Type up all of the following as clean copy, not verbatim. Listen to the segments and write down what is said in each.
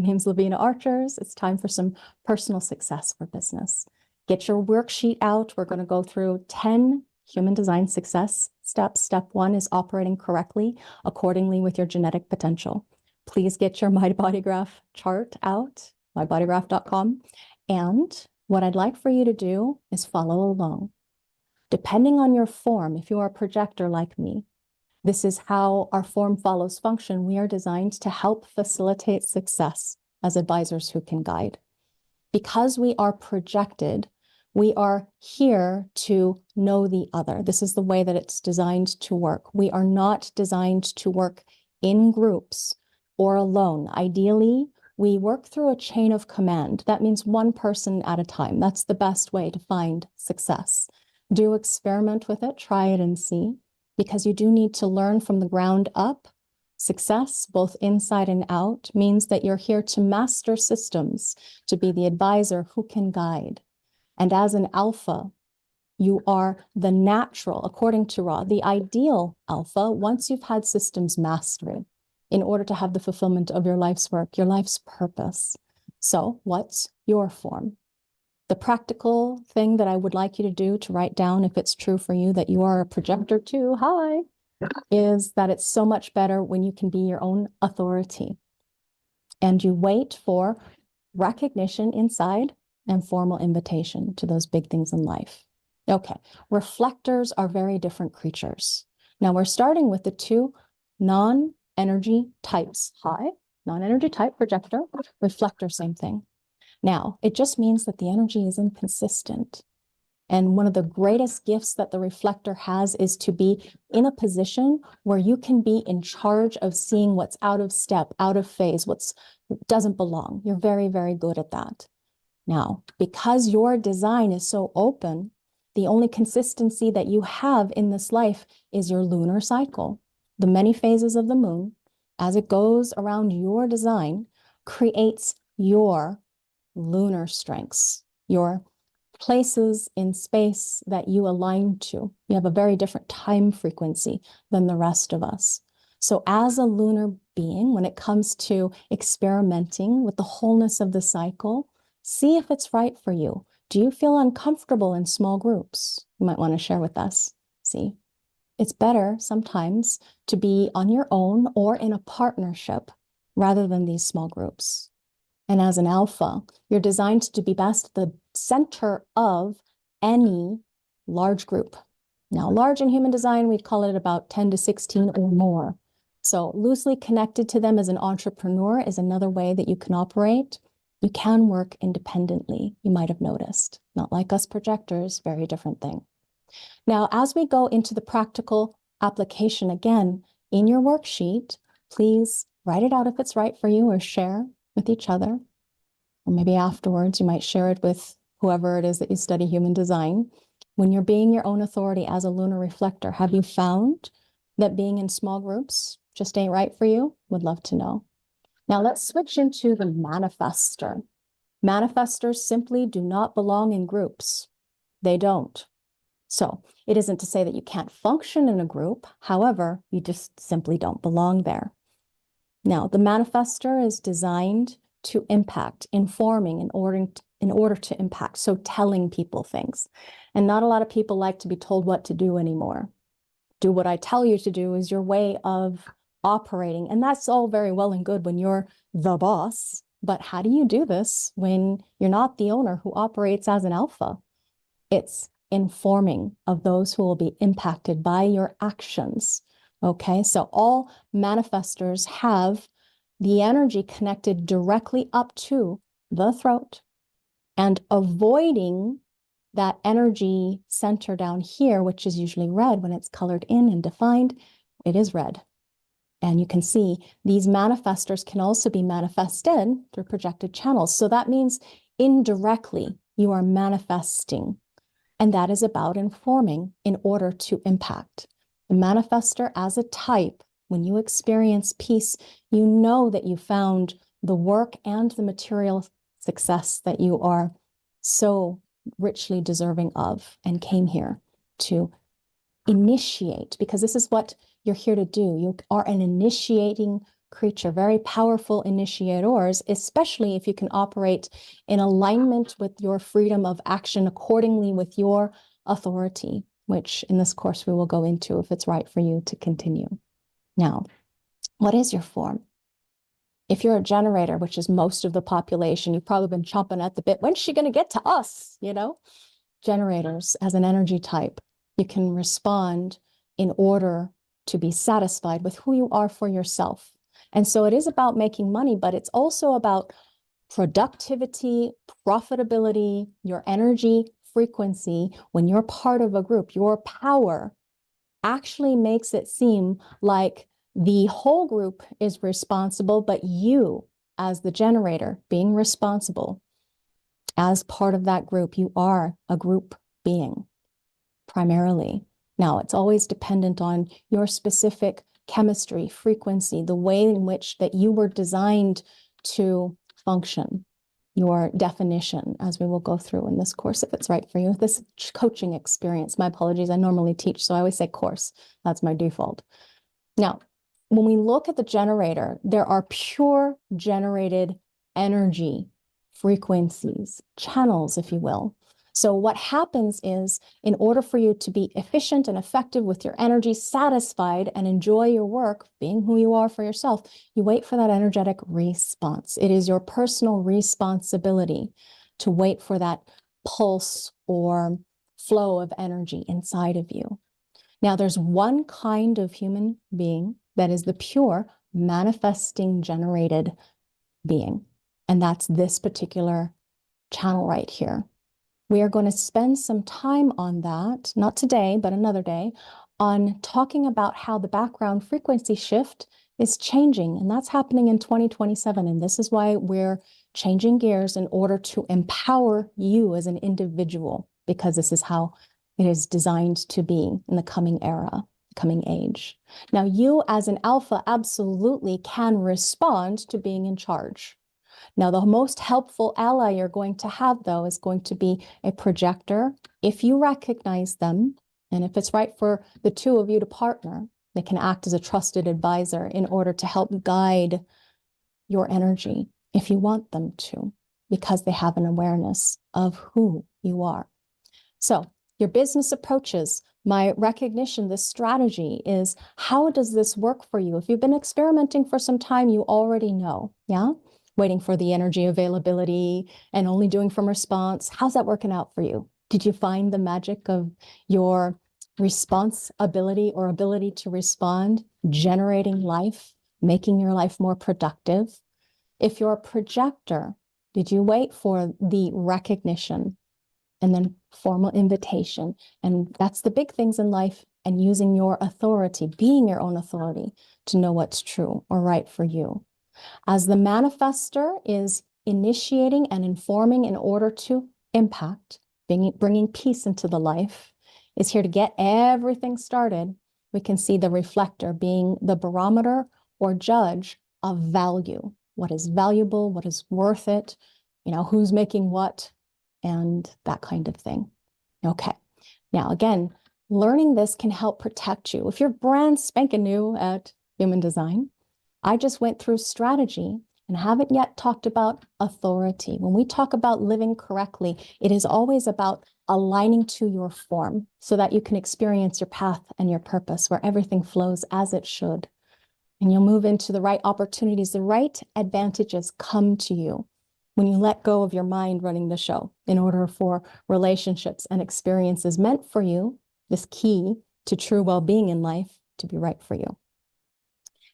My name's Laveena Archers. It's time for some personal success for business. Get your worksheet out. We're going to go through 10 human design success steps. Step 1 is operating correctly, accordingly with your genetic potential. Please get your My Body Graph chart out, mybodygraph.com. And what I'd like for you to do is follow along. Depending on your form, if you are a projector like me, this is how our form follows function. We are designed to help facilitate success as advisors who can guide. Because we are projected, we are here to know the other. This is the way that it's designed to work. We are not designed to work in groups or alone. Ideally, we work through a chain of command. That means one person at a time. That's the best way to find success. Do experiment with it, try it and see. Because you do need to learn from the ground up. Success, both inside and out, means that you're here to master systems, to be the advisor who can guide. And as an alpha, you are the natural, according to Ra, the ideal alpha, once you've had systems mastery, in order to have the fulfillment of your life's work, your life's purpose. So what's your form? The practical thing that I would like you to do to write down, if it's true for you that you are a projector too, is that it's so much better when you can be your own authority. And you wait for recognition inside and formal invitation to those big things in life. Okay, reflectors are very different creatures. Now we're starting with the two non-energy types. Non-energy type, projector, reflector, same thing. Now, it just means that the energy is inconsistent. And one of the greatest gifts that the reflector has is to be in a position where you can be in charge of seeing what's out of step, out of phase, what doesn't belong. You're very, very good at that. Now, because your design is so open, the only consistency that you have in this life is your lunar cycle. The many phases of the moon, as it goes around your design, creates your lunar strengths, your places in space that you align to. You have a very different time frequency than the rest of us. So as a lunar being, when it comes to experimenting with the wholeness of the cycle, see if it's right for you. Do you feel uncomfortable in small groups? You might want to share with us. See, it's better sometimes to be on your own or in a partnership rather than these small groups. And as an alpha, you're designed to be best the center of any large group. Now, large in human design, we'd call it about 10 to 16 or more. So loosely connected to them as an entrepreneur is another way that you can operate. You can work independently, you might have noticed. Not like us projectors, very different thing. Now, as we go into the practical application, again, in your worksheet, please write it out if it's right for you or share with each other, or maybe afterwards you might share it with whoever it is that you study human design. When you're being your own authority as a lunar reflector, have you found that being in small groups just ain't right for you? Would love to know. Now let's switch into the manifestor. Manifestors simply do not belong in groups. They don't. So it isn't to say that you can't function in a group. However, you just simply don't belong there. Now, the manifestor is designed to impact, informing in order to impact, so telling people things. And not a lot of people like to be told what to do anymore. Do what I tell you to do is your way of operating. And that's all very well and good when you're the boss. But how do you do this when you're not the owner who operates as an alpha? It's informing of those who will be impacted by your actions. Okay, so all manifestors have the energy connected directly up to the throat, and avoiding that energy center down here, which is usually red when it's colored in and defined, it is red. And you can see these manifestors can also be manifested through projected channels. So that means indirectly you are manifesting, and that is about informing in order to impact. The manifestor as a type, when you experience peace, you know that you found the work and the material success that you are so richly deserving of and came here to initiate, because this is what you're here to do. You are an initiating creature, very powerful initiators, especially if you can operate in alignment with your freedom of action accordingly with your authority, which in this course we will go into if it's right for you to continue. Now, what is your form? If you're a generator, which is most of the population, you've probably been chomping at the bit. When's she going to get to us? You know, generators as an energy type, you can respond in order to be satisfied with who you are for yourself. And so it is about making money, but it's also about productivity, profitability, your energy frequency. When you're part of a group, your power actually makes it seem like the whole group is responsible, but you, as the generator, being responsible as part of that group, you are a group being primarily. Now, it's always dependent on your specific chemistry, frequency, the way in which that you were designed to function, your definition, as we will go through in this course, if it's right for you. This coaching experience, my apologies, I normally teach, so I always say course. That's my default. Now, when we look at the generator, there are pure generated energy frequencies, channels, if you will. So what happens is, in order for you to be efficient and effective with your energy, satisfied and enjoy your work, being who you are for yourself, you wait for that energetic response. It is your personal responsibility to wait for that pulse or flow of energy inside of you. Now, there's one kind of human being that is the pure manifesting generated being, and that's this particular channel right here. We are going to spend some time on that, not today, but another day, on talking about how the background frequency shift is changing, and that's happening in 2027. And this is why we're changing gears in order to empower you as an individual, because this is how it is designed to be in the coming era, coming age. Now, you as an alpha absolutely can respond to being in charge. Now, the most helpful ally you're going to have, though, is going to be a projector. If you recognize them, and if it's right for the two of you to partner, they can act as a trusted advisor in order to help guide your energy if you want them to, because they have an awareness of who you are. So, your business approaches, my recognition, this strategy is, how does this work for you? If you've been experimenting for some time, you already know, yeah? Waiting for the energy availability and only doing from response. How's that working out for you? Did you find the magic of your response ability or ability to respond, generating life, making your life more productive? If you're a projector, did you wait for the recognition and then formal invitation? And that's the big things in life, and using your authority, being your own authority to know what's true or right for you. As the manifestor is initiating and informing in order to impact, bringing peace into the life, is here to get everything started. We can see the reflector being the barometer or judge of value. What is valuable, what is worth it, who's making what, and that kind of thing. Okay, now again, learning this can help protect you. If you're brand spanking new at human design, I just went through strategy and haven't yet talked about authority. When we talk about living correctly, it is always about aligning to your form so that you can experience your path and your purpose, where everything flows as it should. And you'll move into the right opportunities, the right advantages come to you when you let go of your mind running the show in order for relationships and experiences meant for you, this key to true well-being in life, to be right for you.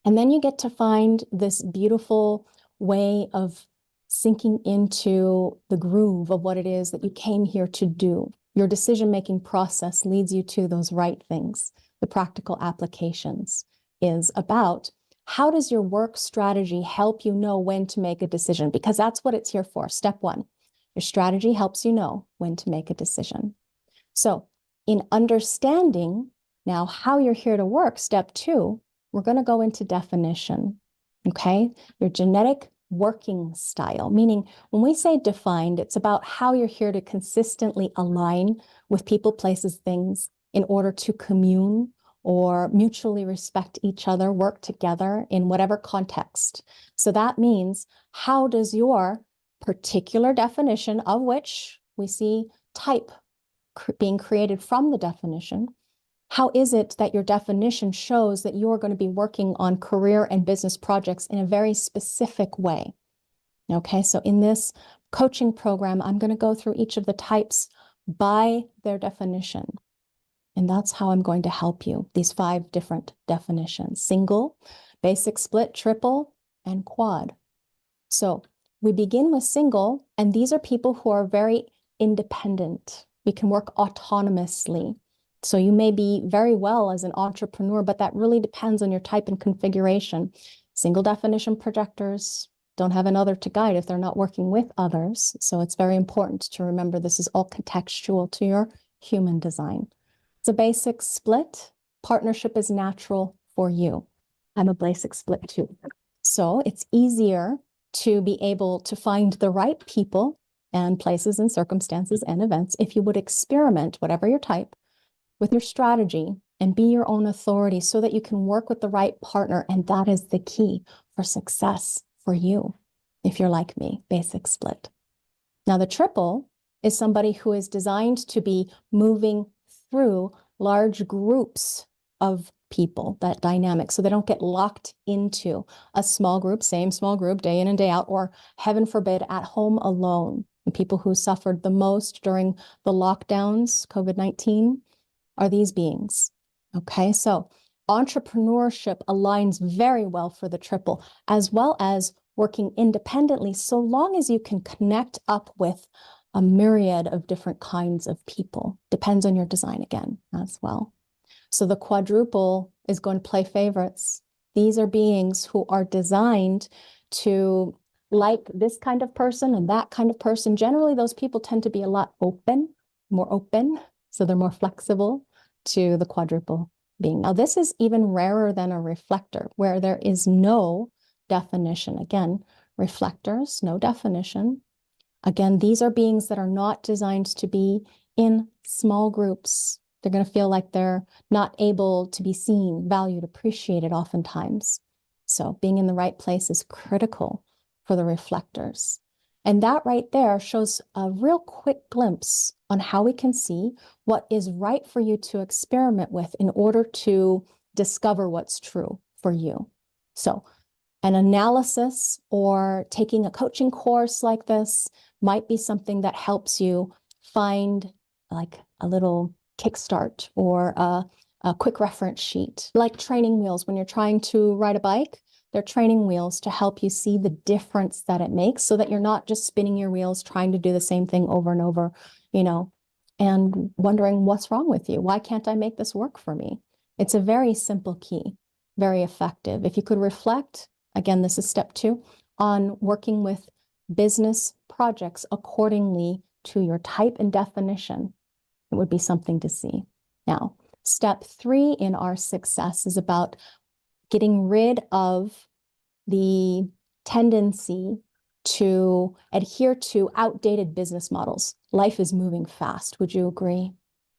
And then you get to find this beautiful way of sinking into the groove of what it is that you came here to do. Your decision-making process leads you to those right things. The practical applications is about, how does your work strategy help you know when to make a decision? Because that's what it's here for. Step one, your strategy helps you know when to make a decision. So in understanding now how you're here to work, step two, we're going to go into definition, okay? Your genetic working style, meaning when we say defined, it's about how you're here to consistently align with people, places, things in order to commune or mutually respect each other, work together in whatever context. So that means, how does your particular definition, of which we see type being created from the definition, how is it that your definition shows that you're going to be working on career and business projects in a very specific way? Okay, so in this coaching program, I'm going to go through each of the types by their definition. And that's how I'm going to help you. These 5 different definitions: single, basic split, triple, and quad. So we begin with single, and these are people who are very independent. We can work autonomously. So you may be very well as an entrepreneur, but that really depends on your type and configuration. Single definition projectors don't have another to guide if they're not working with others. So it's very important to remember this is all contextual to your human design. It's a basic split. Partnership is natural for you. I'm a basic split too. So it's easier to be able to find the right people and places and circumstances and events if you would experiment, whatever your type, with your strategy and be your own authority so that you can work with the right partner. And that is the key for success for you, if you're like me, basic split. Now, the triple is somebody who is designed to be moving through large groups of people, that dynamic, so they don't get locked into a small group, same small group, day in and day out, or heaven forbid, at home alone. The people who suffered the most during the lockdowns, COVID-19, are these beings. Okay, so entrepreneurship aligns very well for the triple, as well as working independently, so long as you can connect up with a myriad of different kinds of people. Depends on your design again as well. So the quadruple is going to play favorites. These are beings who are designed to like this kind of person and that kind of person. Generally, those people tend to be a lot more open, so they're more flexible to the quadruple being. Now, this is even rarer than a reflector, where there is no definition. Again, reflectors, no definition. Again, these are beings that are not designed to be in small groups. They're going to feel like they're not able to be seen, valued, appreciated oftentimes. So being in the right place is critical for the reflectors. And that right there shows a real quick glimpse on how we can see what is right for you to experiment with in order to discover what's true for you. So an analysis or taking a coaching course like this might be something that helps you find like a little kickstart or a quick reference sheet. Like training wheels, when you're trying to ride a bike, they're training wheels to help you see the difference that it makes so that you're not just spinning your wheels trying to do the same thing over and over, and wondering what's wrong with you. Why can't I make this work for me? It's a very simple key, very effective. If you could reflect, again, this is step 2, on working with business projects accordingly to your type and definition, it would be something to see. Now, step 3 in our success is about getting rid of the tendency to adhere to outdated business models. Life is moving fast. Would you agree?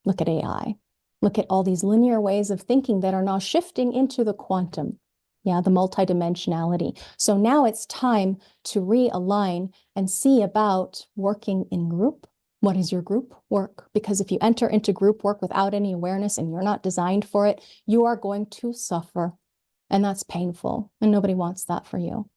Look at AI. Look at all these linear ways of thinking that are now shifting into the quantum. Yeah, the multidimensionality. So now it's time to realign and see about working in group. What is your group work? Because if you enter into group work without any awareness and you're not designed for it, you are going to suffer. And that's painful. And nobody wants that for you.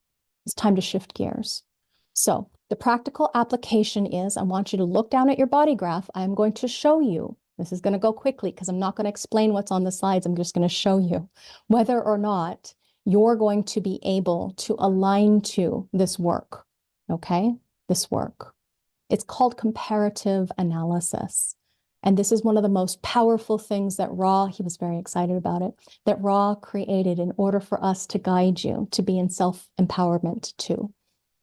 It's time to shift gears. So the practical application is, I want you to look down at your body graph. I'm going to show you. This is going to go quickly because I'm not going to explain what's on the slides. I'm just going to show you whether or not you're going to be able to align to this work, okay? This work. It's called comparative analysis. And this is one of the most powerful things that Ra, he was very excited about it, that Ra created in order for us to guide you to be in self-empowerment too.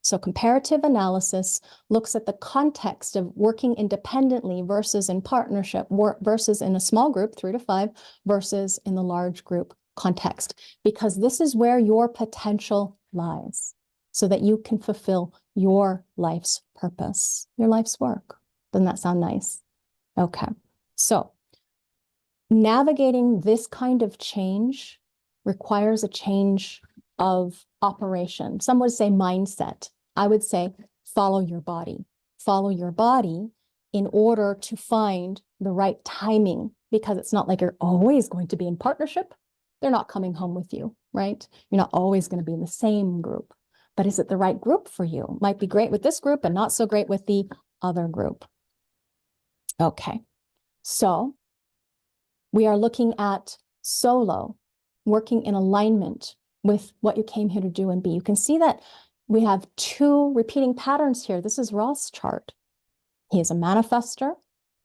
So comparative analysis looks at the context of working independently versus in partnership, versus in a small group, 3 to 5, versus in the large group context, because this is where your potential lies so that you can fulfill your life's purpose, your life's work. Doesn't that sound nice? Okay, so navigating this kind of change requires a change of operation. Some would say mindset. I would say follow your body. Follow your body in order to find the right timing, because it's not like you're always going to be in partnership. They're not coming home with you, right? You're not always going to be in the same group. But is it the right group for you? Might be great with this group and not so great with the other group. Okay, so we are looking at solo, working in alignment with what you came here to do and be. You can see that we have two repeating patterns here. This is Ross' chart. He is a manifestor.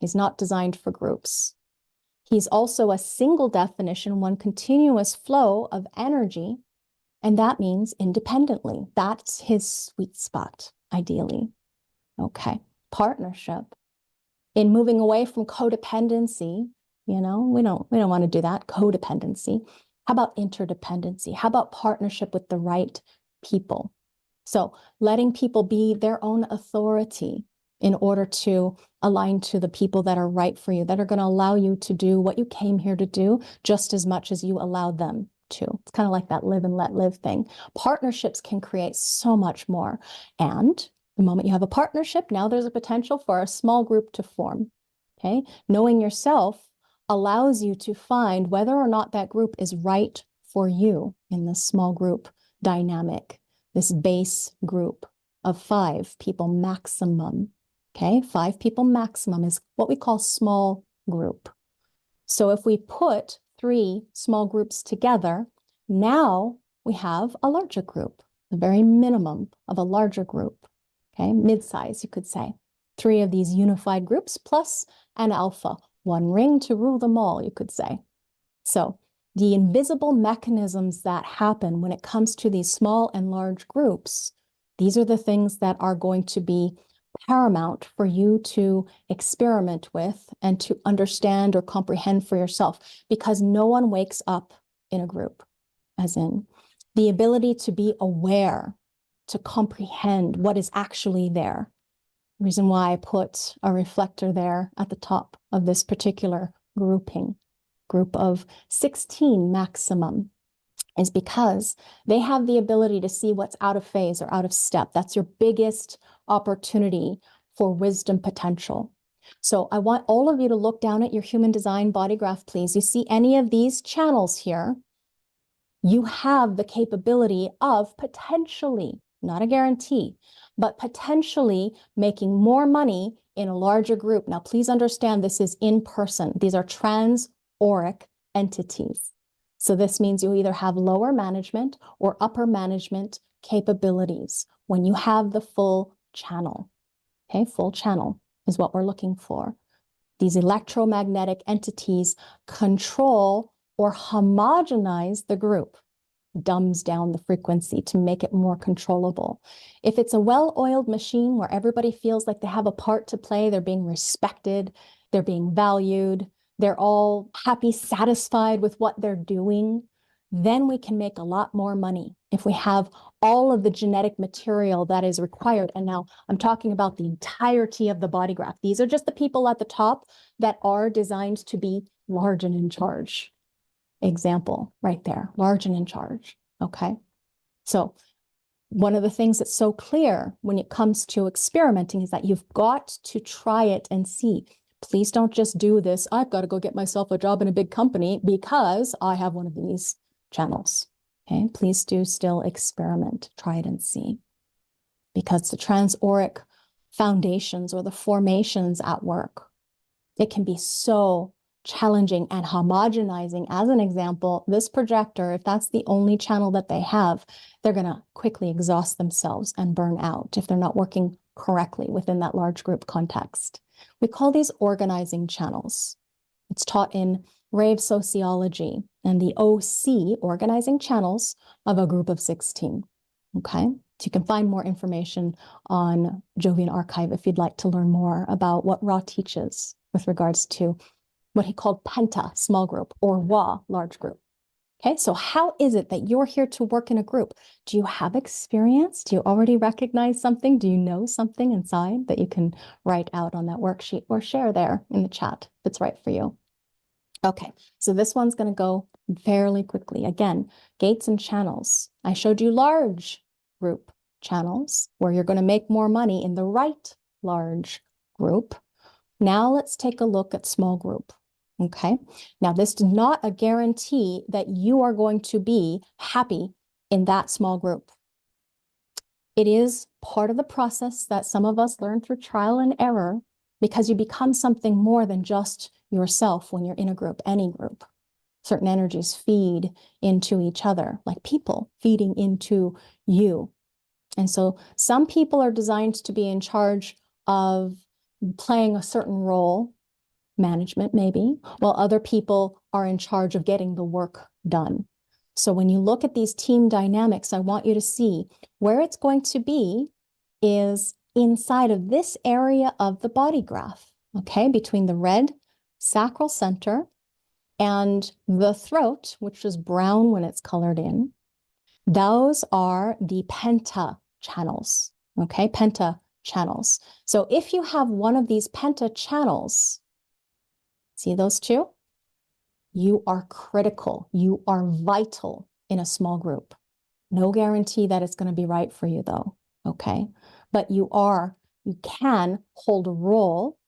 He's not designed for groups. He's also a single definition, one continuous flow of energy, and that means independently. That's his sweet spot, ideally. Okay, partnership. In moving away from codependency, we don't want to do that, codependency. How about interdependency? How about partnership with the right people? So letting people be their own authority in order to align to the people that are right for you, that are going to allow you to do what you came here to do just as much as you allow them to. It's kind of like that live and let live thing. Partnerships can create so much more. And the moment you have a partnership, now there's a potential for a small group to form. Okay, knowing yourself allows you to find whether or not that group is right for you in this small group dynamic, this base group of 5 people maximum. Okay, 5 people maximum is what we call small group. So if we put 3 small groups together, now we have a larger group, the very minimum of a larger group. Okay, mid-size, you could say. 3 of these unified groups plus an alpha, 1 ring to rule them all, you could say. So the invisible mechanisms that happen when it comes to these small and large groups, these are the things that are going to be paramount for you to experiment with and to understand or comprehend for yourself, because no one wakes up in a group, as in the ability to be aware, to comprehend what is actually there. The reason why I put a reflector there at the top of this particular grouping, group of 16 maximum, is because they have the ability to see what's out of phase or out of step. That's your biggest opportunity for wisdom potential. So I want all of you to look down at your human design body graph, please. You see any of these channels here? You have the capability of potentially, not a guarantee, but potentially making more money in a larger group. Now, please understand this is in person. These are trans-auric entities. So this means you either have lower management or upper management capabilities when you have the full channel. Okay, full channel is what we're looking for. These electromagnetic entities control or homogenize the group, dumbs down the frequency to make it more controllable. If it's a well-oiled machine where everybody feels like they have a part to play, they're being respected, they're being valued, they're all happy, satisfied with what they're doing, then we can make a lot more money if we have all of the genetic material that is required. And now I'm talking about the entirety of the body graph. These are just the people at the top that are designed to be large and in charge. Example right there, large and in charge. Okay. So one of the things that's so clear when it comes to experimenting is that you've got to try it and see. Please don't just do this. I've got to go get myself a job in a big company because I have one of these channels. Okay. Please do still experiment, try it and see. Because the trans-auric foundations or the formations at work, it can be so challenging and homogenizing. As an example, this projector, if that's the only channel that they have, they're going to quickly exhaust themselves and burn out if they're not working correctly within that large group context. We call these organizing channels. It's taught in rave sociology and the OC, organizing channels of a group of 16. Okay, so you can find more information on Jovian Archive if you'd like to learn more about what Ra teaches with regards to what he called Penta, small group, or Wa, large group. Okay, so how is it that you're here to work in a group? Do you have experience? Do you already recognize something? Do you know something inside that you can write out on that worksheet or share there in the chat if it's right for you? Okay, so this one's going to go fairly quickly. Again, gates and channels. I showed you large group channels where you're going to make more money in the right large group. Now let's take a look at small group. Okay, now this is not a guarantee that you are going to be happy in that small group. It is part of the process that some of us learn through trial and error, because you become something more than just yourself when you're in a group, any group. Certain energies feed into each other, like people feeding into you. And so some people are designed to be in charge of playing a certain role, management maybe, while other people are in charge of getting the work done. So when you look at these team dynamics, I want you to see where it's going to be is inside of this area of the body graph, okay, between the red sacral center and the throat, which is brown when it's colored in. Those are the penta channels, okay, penta channels. So if you have one of these penta channels, see those two? You are critical. You are vital in a small group. No guarantee that it's going to be right for you, though, okay? But you can hold a role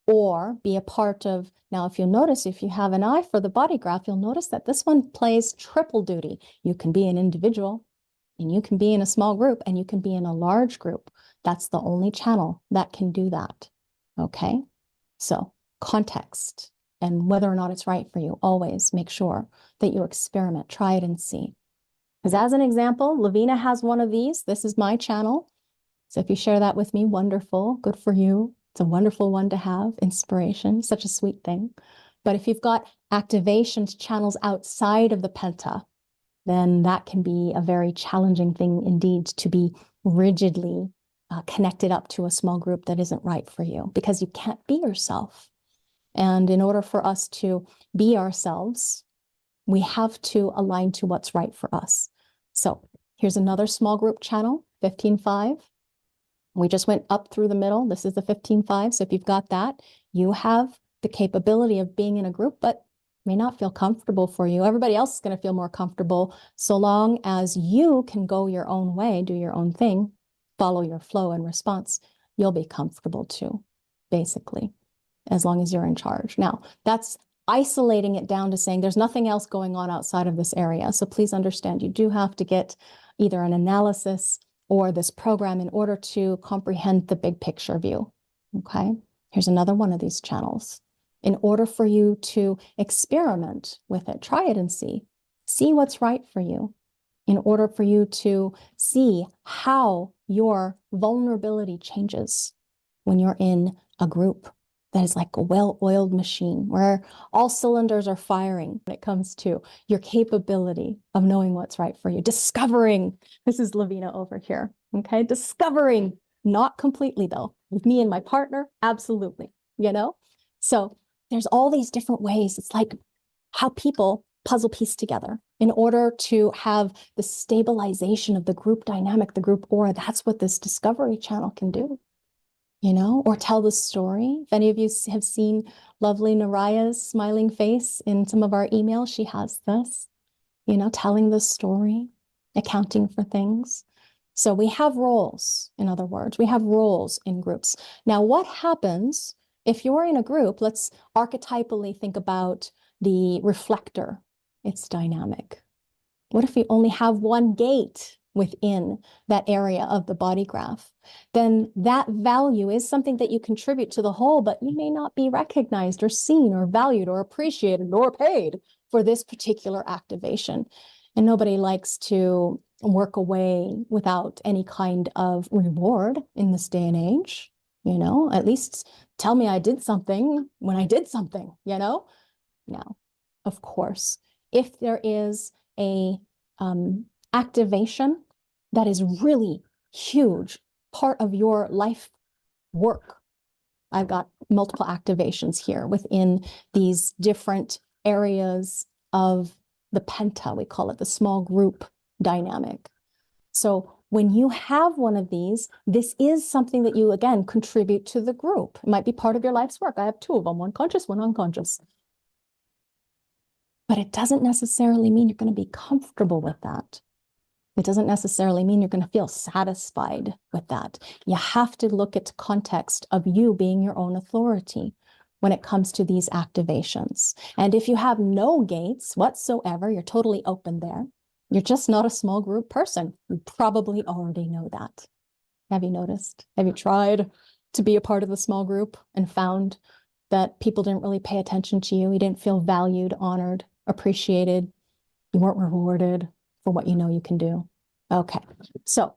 or be a part of. Now, if you'll notice, if you have an eye for the body graph, you'll notice that this one plays triple duty. You can be an individual, and you can be in a small group, and you can be in a large group. That's the only channel that can do that, okay? So context and whether or not it's right for you, always make sure that you experiment, try it and see. Because as an example, Laveena has one of these. This is my channel. So if you share that with me, wonderful, good for you. It's a wonderful one to have, inspiration, such a sweet thing. But if you've got activations channels outside of the penta, then that can be a very challenging thing indeed, to be rigidly connected up to a small group that isn't right for you, because you can't be yourself. And in order for us to be ourselves, we have to align to what's right for us. So here's another small group channel, 15.5. We just went up through the middle. This is the 15.5. So if you've got that, you have the capability of being in a group, but may not feel comfortable for you. Everybody else is going to feel more comfortable, so long as you can go your own way, do your own thing, follow your flow and response, you'll be comfortable too, basically, as long as you're in charge. Now, that's isolating it down to saying there's nothing else going on outside of this area. So please understand, you do have to get either an analysis or this program in order to comprehend the big picture view, okay? Here's another one of these channels. In order for you to experiment with it, try it and see what's right for you. In order for you to see how your vulnerability changes when you're in a group that is like a well-oiled machine where all cylinders are firing when it comes to your capability of knowing what's right for you. Discovering, this is Laveena over here, okay? Discovering, not completely though, with me and my partner, absolutely, you know? So there's all these different ways. It's like how people puzzle piece together in order to have the stabilization of the group dynamic, the group aura. That's what this discovery channel can do, you know, or tell the story. If any of you have seen lovely Naraya's smiling face in some of our emails, she has this, you know, telling the story, accounting for things. So we have roles, in other words, we have roles in groups. Now, what happens if you're in a group? Let's archetypally think about the reflector. It's dynamic. What if we only have one gate within that area of the body graph? Then that value is something that you contribute to the whole, but you may not be recognized or seen or valued or appreciated or paid for this particular activation. And nobody likes to work away without any kind of reward in this day and age. You know, at least tell me I did something when I did something, you know? Now, of course, if there is a activation that is really huge part of your life work, I've got multiple activations here within these different areas of the penta, we call it the small group dynamic. So when you have one of these, this is something that you, again, contribute to the group. It might be part of your life's work. I have two of them, one conscious, one unconscious. But it doesn't necessarily mean you're going to be comfortable with that. It doesn't necessarily mean you're going to feel satisfied with that. You have to look at the context of you being your own authority when it comes to these activations. And if you have no gates whatsoever, you're totally open there. You're just not a small group person. You probably already know that. Have you noticed? Have you tried to be a part of the small group and found that people didn't really pay attention to you? You didn't feel valued, honored, appreciated. You weren't rewarded for what you know you can do. Okay, so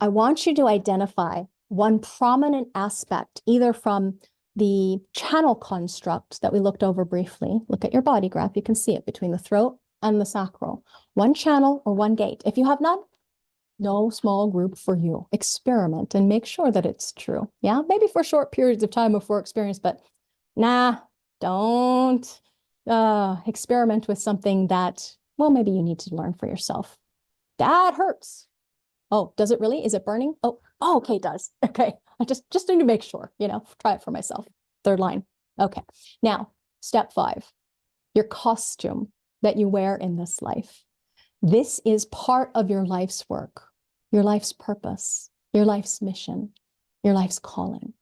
I want you to identify one prominent aspect, either from the channel construct that we looked over briefly. Look at your body graph. You can see it between the throat and the sacral. One channel or one gate. If you have none, no small group for you. Experiment and make sure that it's true. Yeah, maybe for short periods of time before experience, but nah, don't experiment with something that, well, maybe you need to learn for yourself. That hurts. Oh, does it really? Is it burning? Oh, okay, it does. Okay, I just need to make sure, try it for myself. Third line. Okay, now, step 5, your costume that you wear in this life. This is part of your life's work, your life's purpose, your life's mission, your life's calling.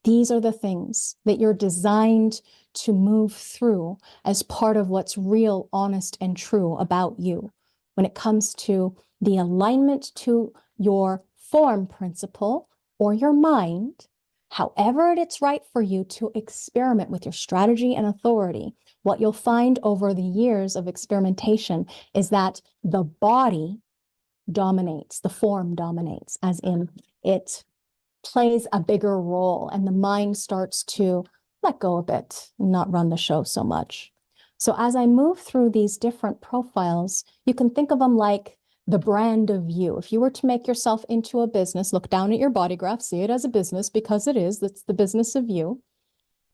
These are the things that you're designed to move through as part of what's real, honest, and true about you when it comes to the alignment to your form principle or your mind, however it's right for you to experiment with your strategy and authority. What you'll find over the years of experimentation is that the body dominates, the form dominates, as in it plays a bigger role and the mind starts to let go a bit and not run the show so much. So as I move through these different profiles, you can think of them like the brand of you. If you were to make yourself into a business, look down at your body graph, see it as a business because it is. That's the business of you.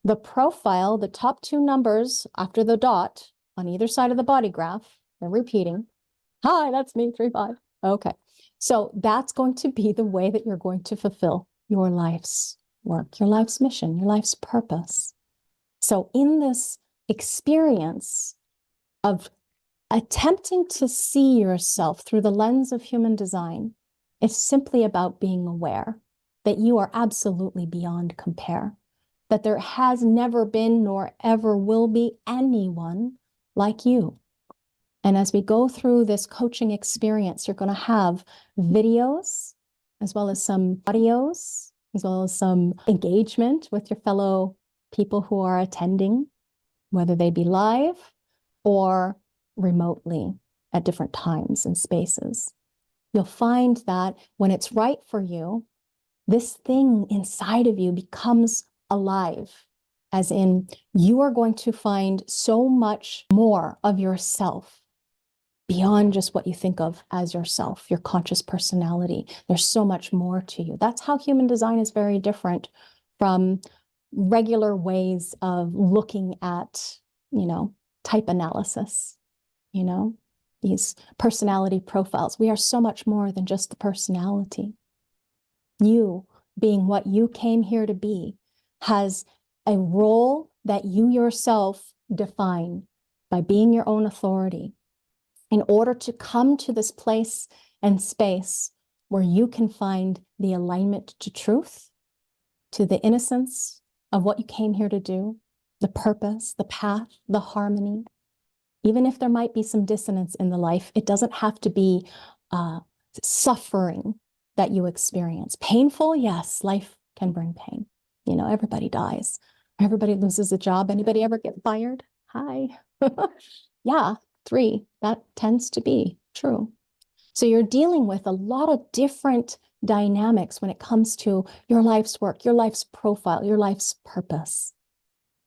The profile, the top 2 numbers after the dot on either side of the body graph, they're repeating. Hi, that's me, 3-5. Okay. So that's going to be the way that you're going to fulfill your life's work, your life's mission, your life's purpose. So in this experience of attempting to see yourself through the lens of human design, it's simply about being aware that you are absolutely beyond compare, that there has never been nor ever will be anyone like you. And as we go through this coaching experience, you're going to have videos as well as some audios, as well as some engagement with your fellow people who are attending, whether they be live or remotely at different times and spaces. You'll find that when it's right for you, this thing inside of you becomes alive, as in you are going to find so much more of yourself beyond just what you think of as yourself, your conscious personality. There's so much more to you. That's how human design is very different from regular ways of looking at, type analysis, these personality profiles. We are so much more than just the personality. You, being what you came here to be, has a role that you yourself define by being your own authority, in order to come to this place and space where you can find the alignment to truth, to the innocence of what you came here to do, the purpose, the path, the harmony. Even if there might be some dissonance in the life, it doesn't have to be suffering that you experience. Painful, yes, life can bring pain. Everybody dies. Everybody loses a job. Anybody ever get fired? Hi. Yeah. 3, that tends to be true. So you're dealing with a lot of different dynamics when it comes to your life's work, your life's profile, your life's purpose.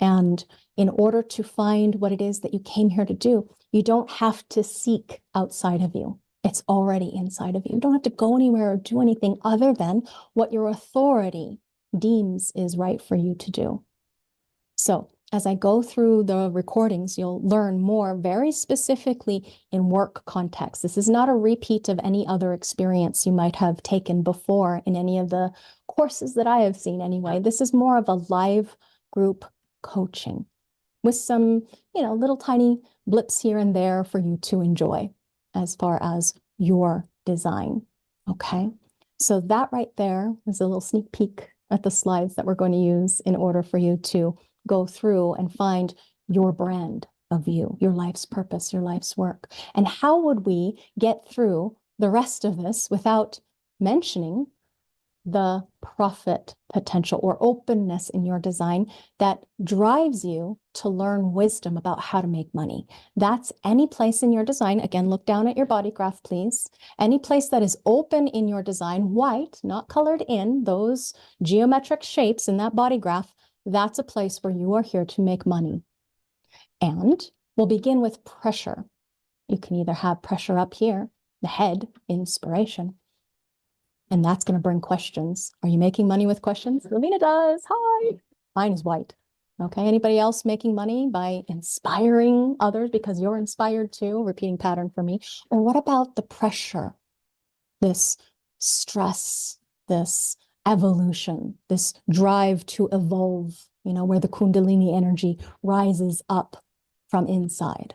And in order to find what it is that you came here to do, you don't have to seek outside of you. It's already inside of you. You don't have to go anywhere or do anything other than what your authority deems is right for you to do. So as I go through the recordings, you'll learn more very specifically in work context. This is not a repeat of any other experience you might have taken before in any of the courses that I have seen anyway. This is more of a live group coaching. with some, little tiny blips here and there for you to enjoy as far as your design. Okay. So that right there is a little sneak peek at the slides that we're going to use in order for you to go through and find your brand of you, your life's purpose, your life's work. And how would we get through the rest of this without mentioning the profit potential or openness in your design that drives you to learn wisdom about how to make money? That's any place in your design. Again, look down at your body graph, please. Any place that is open in your design, white, not colored in, those geometric shapes in that body graph, that's a place where you are here to make money. And we'll begin with pressure. You can either have pressure up here, the head, inspiration, and that's going to bring questions. Are you making money with questions? Laveena does. Hi. Mine is white. Okay. Anybody else making money by inspiring others because you're inspired too? Repeating pattern for me. Or what about the pressure, this stress, this evolution, this drive to evolve, where the Kundalini energy rises up from inside?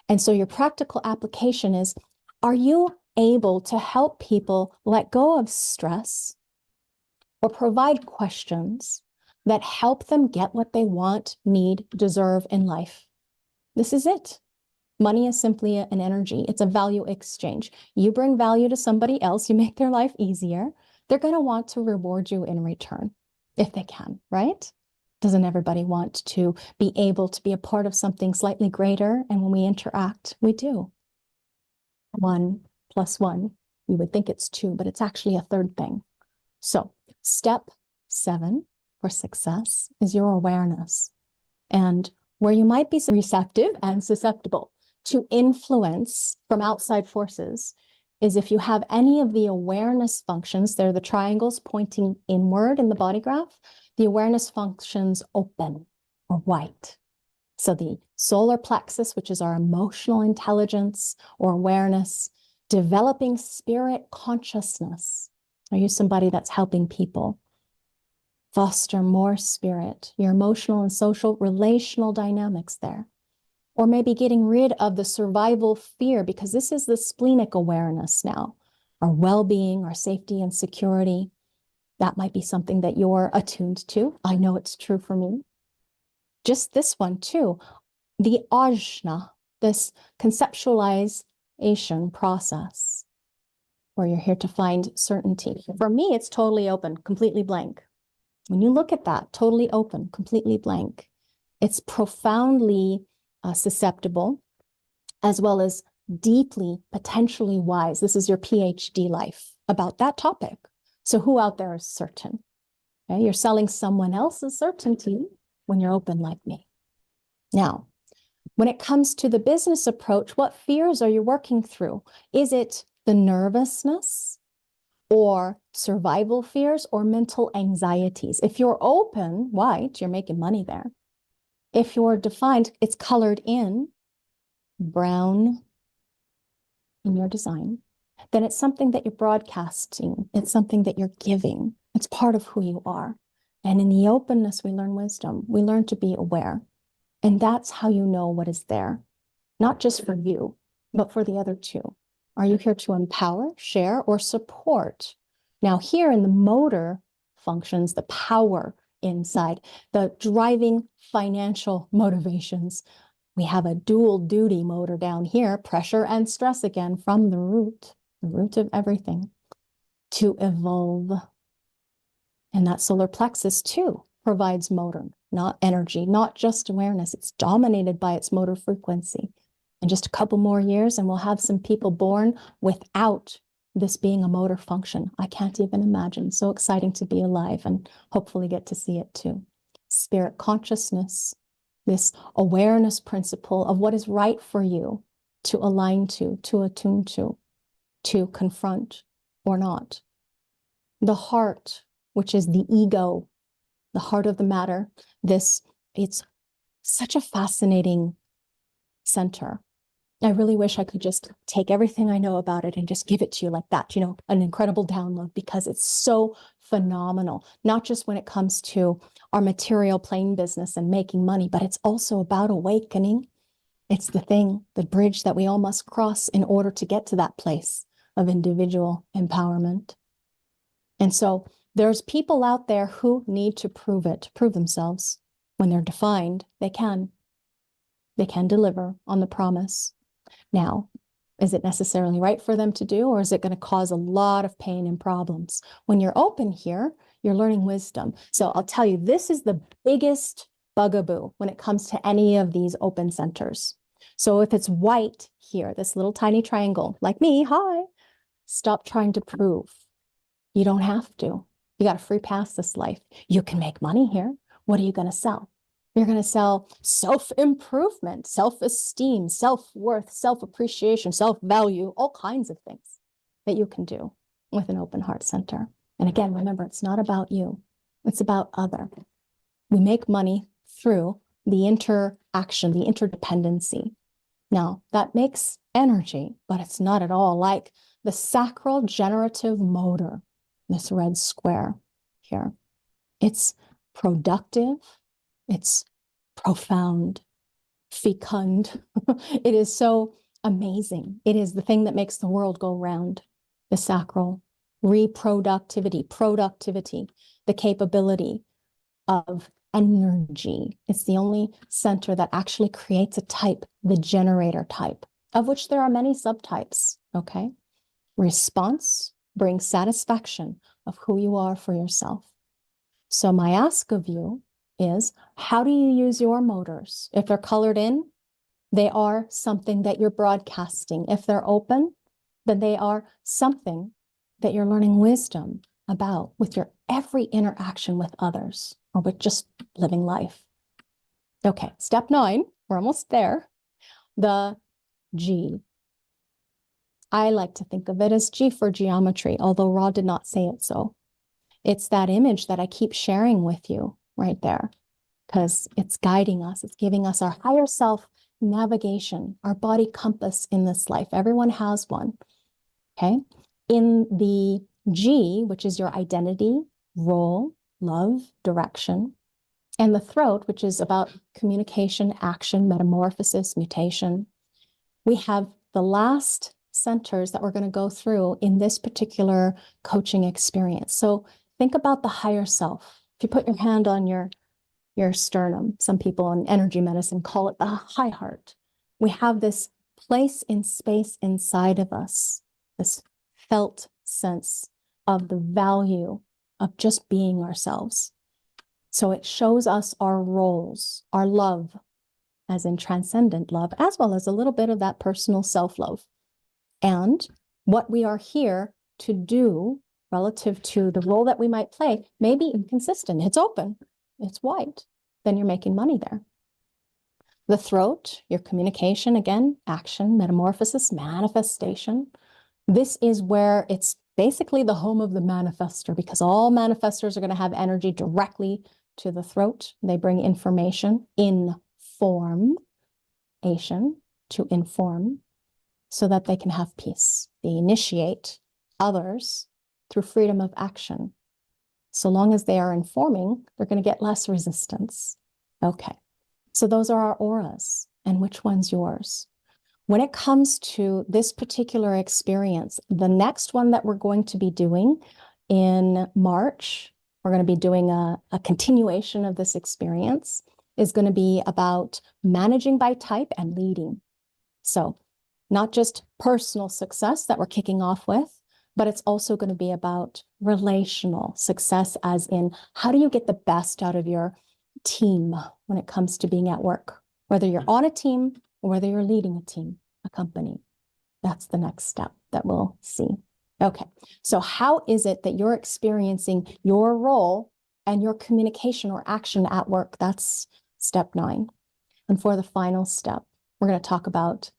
And so your practical application is, are you able to help people let go of stress or provide questions that help them get what they want, need, deserve in life? This is it. Money is simply an energy. It's a value exchange. You bring value to somebody else, you make their life easier. They're going to want to reward you in return if they can, right? Doesn't everybody want to be able to be a part of something slightly greater? And when we interact, we do. 1 + 1, you would think it's 2, but it's actually a third thing. So step 7 for success is your awareness. And where you might be receptive and susceptible to influence from outside forces is if you have any of the awareness functions. They're the triangles pointing inward in the body graph. The awareness functions open or white. So the solar plexus, which is our emotional intelligence or awareness, developing spirit consciousness. Are you somebody that's helping people foster more spirit, your emotional and social relational dynamics there? Or maybe getting rid of the survival fear, because this is the splenic awareness now, our well-being, our safety and security. That might be something that you're attuned to. I know it's true for me. Just this one too, the ajna, this conceptualization process, where you're here to find certainty. For me, it's totally open, completely blank. When you look at that, totally open, completely blank, it's profoundly susceptible, as well as deeply, potentially wise. This is your PhD life about that topic. So who out there is certain? Okay? You're selling someone else's certainty when you're open like me. Now, when it comes to the business approach, what fears are you working through? Is it the nervousness or survival fears or mental anxieties? If you're open, white, you're making money there. If you're defined, it's colored in brown in your design, then it's something that you're broadcasting. It's something that you're giving. It's part of who you are. And in the openness, we learn wisdom. We learn to be aware. And that's how you know what is there, not just for you, but for the other two. Are you here to empower, share, or support? Now, here in the motor functions, the power inside, the driving financial motivations, we have a dual duty motor down here, pressure and stress again from the root of everything, to evolve. And that solar plexus too provides motor, not energy, not just awareness. It's dominated by its motor frequency. In just a couple more years, and we'll have some people born without this being a motor function. I can't even imagine. So exciting to be alive and hopefully get to see it too. Spirit consciousness, this awareness principle of what is right for you to align to attune to confront or not. The heart, which is the ego, the heart of the matter. It's such a fascinating center. I really wish I could just take everything I know about it and just give it to you like that, you know, an incredible download, because it's so phenomenal, not just when it comes to our material plane business and making money, but it's also about awakening. It's the thing, the bridge that we all must cross in order to get to that place of individual empowerment. And so there's people out there who need to prove it, prove themselves. When they're defined, they can deliver on the promise. Now, is it necessarily right for them to do, or is it going to cause a lot of pain and problems? When you're open here, you're learning wisdom. So I'll tell you, this is the biggest bugaboo when it comes to any of these open centers. So if it's white here, this little tiny triangle, like me, hi, stop trying to prove. You don't have to. You got a free pass this life. You can make money here. What are you going to sell? You're going to sell self-improvement, self-esteem, self-worth, self-appreciation, self-value, all kinds of things that you can do with an open heart center. And again, remember, it's not about you. It's about other. We make money through the interaction, the interdependency. Now, that makes energy, but it's not at all like the sacral generative motor, this red square here. It's productive. It's profound, fecund. It is so amazing. It is the thing that makes the world go round, the sacral reproductivity, productivity, the capability of energy. It's the only center that actually creates a type, the generator type, of which there are many subtypes, okay? Response brings satisfaction of who you are for yourself. So my ask of you is, how do you use your motors? If they're colored in, they are something that you're broadcasting. If they're open, then they are something that you're learning wisdom about with your every interaction with others or with just living life. Okay, step 9, we're almost there. The G. I like to think of it as G for geometry, although Ra did not say it so. It's that image that I keep sharing with you right there, because it's guiding us. It's giving us our higher self navigation, our body compass in this life. Everyone has one, okay? In the G, which is your identity, role, love, direction, and the throat, which is about communication, action, metamorphosis, mutation, we have the last centers that we're going to go through in this particular coaching experience. So think about the higher self. If you put your hand on your sternum, some people in energy medicine call it the high heart. We have this place in space inside of us, this felt sense of the value of just being ourselves. So it shows us our roles, our love, as in transcendent love, as well as a little bit of that personal self-love, and what we are here to do relative to the role that we might play may be inconsistent. It's open, it's white, then you're making money there. The throat, your communication, again, action, metamorphosis, manifestation. This is where it's basically the home of the manifestor, because all manifestors are going to have energy directly to the throat. They bring information in formation to inform so that they can have peace. They initiate others through freedom of action. So long as they are informing, they're going to get less resistance. Okay, so those are our auras. And which one's yours? When it comes to this particular experience, the next one that we're going to be doing in March, we're going to be doing a continuation of this experience, is going to be about managing by type and leading. So not just personal success that we're kicking off with, but it's also going to be about relational success, as in how do you get the best out of your team when it comes to being at work, whether you're on a team or whether you're leading a team, a company. That's the next step that we'll see. Okay, so how is it that you're experiencing your role and your communication or action at work? That's step 9. And for the final step, we're going to talk about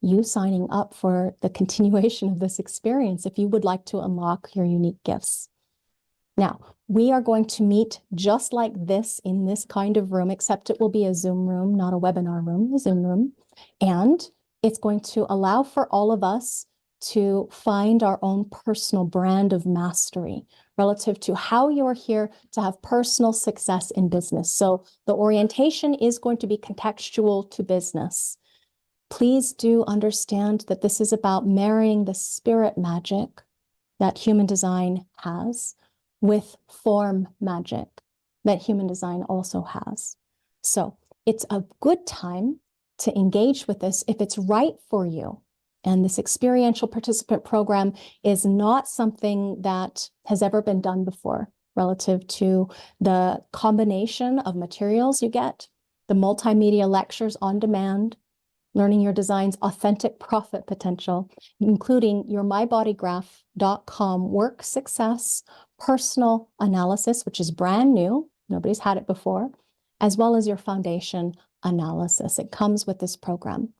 you signing up for the continuation of this experience if you would like to unlock your unique gifts. Now, we are going to meet just like this in this kind of room, except it will be a Zoom room, not a webinar room, a Zoom room. And It's going to allow for all of us to find our own personal brand of mastery relative to how you're here to have personal success in business. So the orientation is going to be contextual to business. Please do understand that this is about marrying the spirit magic that human design has with form magic that human design also has. So it's a good time to engage with this if it's right for you. And this experiential participant program is not something that has ever been done before relative to the combination of materials you get, the multimedia lectures on demand, learning your design's authentic profit potential, including your mybodygraph.com work success personal analysis, which is brand new. Nobody's had it before, as well as your foundation analysis. It comes with this program.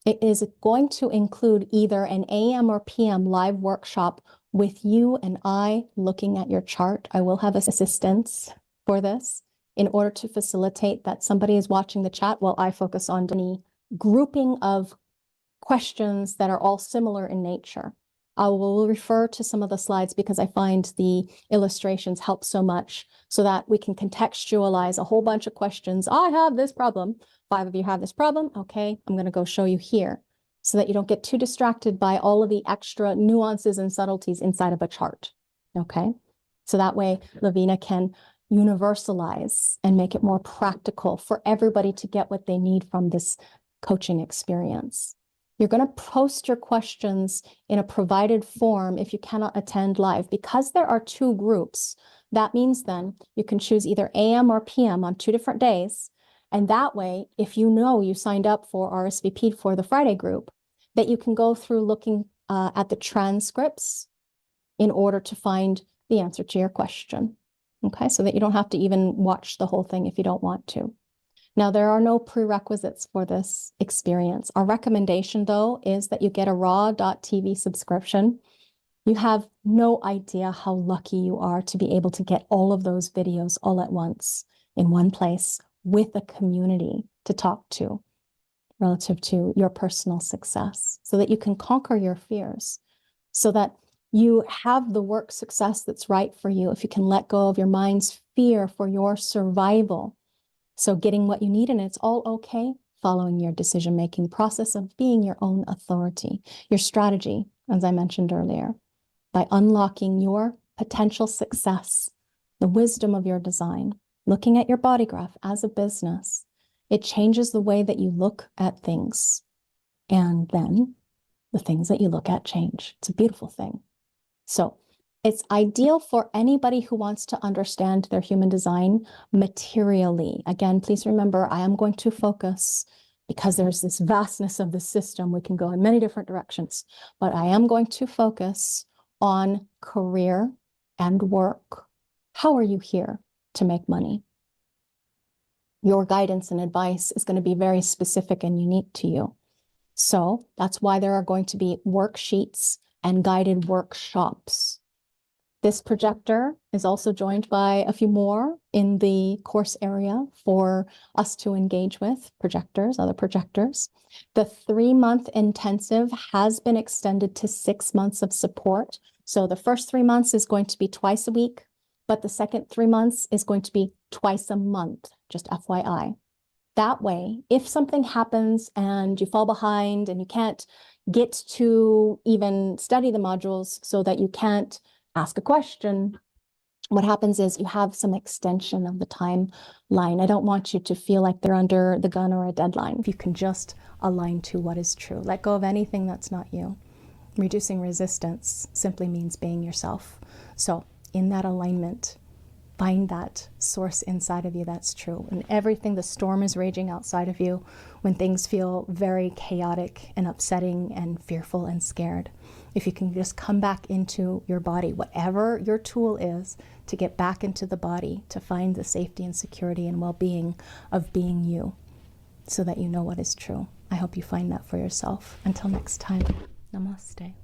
It is going to include either an AM or PM live workshop with you and I looking at your chart. I will have assistance for this in order to facilitate that somebody is watching the chat while I focus on any grouping of questions that are all similar in nature. I will refer to some of the slides because I find the illustrations help so much so that we can contextualize a whole bunch of questions. I have this problem. 5 of you have this problem. Okay, I'm going to go show you here so that you don't get too distracted by all of the extra nuances and subtleties inside of a chart. Okay, so that way Laveena can universalize and make it more practical for everybody to get what they need from this coaching experience. You're going to post your questions in a provided form if you cannot attend live. Because there are 2 groups, that means then you can choose either AM or PM on 2 different days. And that way, if you know you signed up for RSVP for the Friday group, that you can go through looking at the transcripts in order to find the answer to your question. Okay, so that you don't have to even watch the whole thing if you don't want to. Now, there are no prerequisites for this experience. Our recommendation, though, is that you get a raw.tv subscription. You have no idea how lucky you are to be able to get all of those videos all at once in one place with a community to talk to relative to your personal success so that you can conquer your fears, so that you have the work success that's right for you if you can let go of your mind's fear for your survival. So getting what you need, and it's all okay, following your decision-making process of being your own authority, your strategy, as I mentioned earlier, by unlocking your potential success, the wisdom of your design, looking at your body graph as a business. It changes the way that you look at things. And then the things that you look at change. It's a beautiful thing. So it's ideal for anybody who wants to understand their human design materially. Again, please remember, I am going to focus, because there's this vastness of the system, we can go in many different directions, but I am going to focus on career and work. How are you here to make money? Your guidance and advice is going to be very specific and unique to you. So that's why there are going to be worksheets and guided workshops. This projector is also joined by a few more in the course area for us to engage with, projectors, other projectors. The 3-month intensive has been extended to 6 months of support. So the first 3 months is going to be twice a week, but the second 3 months is going to be twice a month, just FYI. That way, if something happens and you fall behind and you can't get to even study the modules so that you can't ask a question, what happens is you have some extension of the timeline. I don't want you to feel like they're under the gun or a deadline. If you can just align to what is true, let go of anything that's not you. Reducing resistance simply means being yourself. So in that alignment, find that source inside of you that's true. And everything, the storm is raging outside of you, when things feel very chaotic and upsetting and fearful and scared. If you can just come back into your body, whatever your tool is, to get back into the body, to find the safety and security and well-being of being you, so that you know what is true. I hope you find that for yourself. Until next time, namaste.